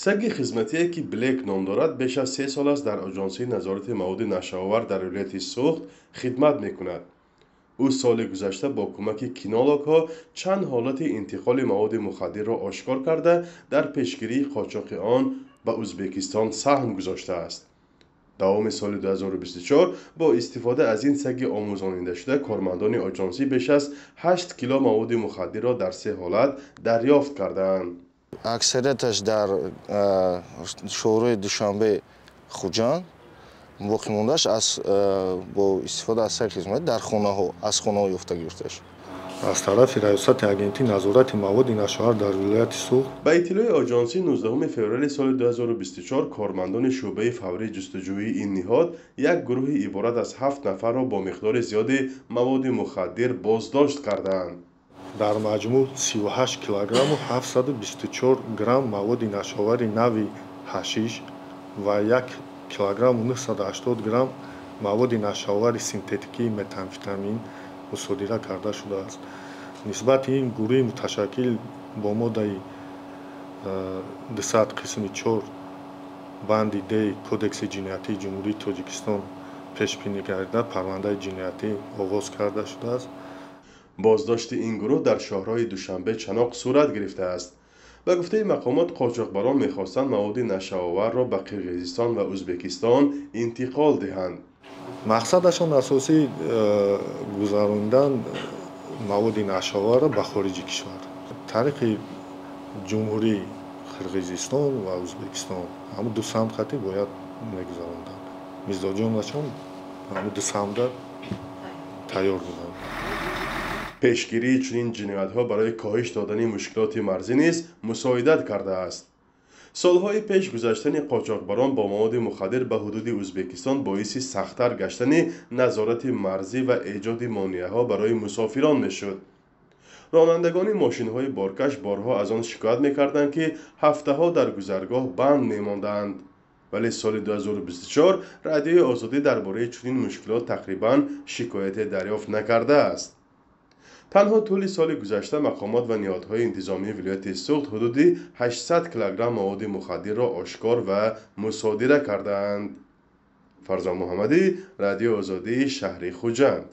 سگ خدمتی که بلیک نام دارد بیش از 3 سال است در آژانس نظارت مواد نشه‌آور در ولایت سوخت خدمت می‌کند. او سال گذشته با کمک کینالوک‌ها چند حالت انتقال مواد مخدر را آشکار کرده در پیشگیری قاچاق آن به ازبکستان سهم گذاشته است. دوام سال 2024 با استفاده از این سگ آموزاننده شده کارمندان آژانسی بیش از 8 کیلو مواد مخدر را در 3 حالت دریافت کردند. اکثریتش در شورای دوشنبه خوجان واقع موندهش با استفاده از سگ خدمتی در از خانه ها یافته گرفته شد. از طرف ریاست агентии назорати маводи нашоҳар дар вилояти суғд با اطلاع آژانسی 19 فوریه سال 2024 کارمندان شعبه فوری جستجویی این نهاد یک گروه عبارت از 7 نفر را با مقدار زیادی مواد مخدر بازداشت کردند. дар маҷмӯъ 38 килограмму 724 грамм маводи нашовари нави ҳашиш ва 1 килограмму 980 грамм маводи нашовари синтетикии метамфетамин мусодира карда шудааст. нисбати ин гурӯҳи муташаккил бо моддаи 200 қисми 4 банди д кодекси ҷиноятии ҷумҳурии тоҷикистон пешбинӣ гардида парвандаи ҷиноятӣ оғоз карда шудааст. بازداشت این گروه در شهرهای دوشنبه چناق صورت گرفته است. به گفته مقامات قاچاقبران می‌خواستند مواد نشه‌آور را به قرقیزستان و ازبکستان انتقال دهند. мақсадашон асосӣ гузаронидан маводи нашоварро ба хориҷи кишвар тариқи ҷумҳурии қирғизистон ва ӯзбекистон ҳамун ду самтхати бояд мегузаронданд. мизоҷонашон ҳамун ду самта тайёр буданд. پیشگیری چنین جنایت‌ها برای کاهش دادن مشکلات مرزی نیز مساعدت کرده است. سالهای پیش گذشتن قاچاقبران با مواد مخدر به حدود ازبکستان باعث سخت‌تر گشتن نظارت مرزی و ایجاد مانع‌ها برای مسافران می‌شد. رانندگان ماشین‌های بارکش بارها از آن شکایت می‌کردند که هفته‌ها در گذرگاه بند می‌ماندند. ولی سال 2024 رادیوی آزادی درباره چنین مشکلات تقریباً شکایت دریافت نکرده است. تنها طول سال گذشته مقامات و نهادهای انتظامی ولایت سوخت حدود 800 کیلوگرم مواد مخدر را آشکار و مصادره کردند. فرزان محمدی، رادیو آزادی، شهر خوجند.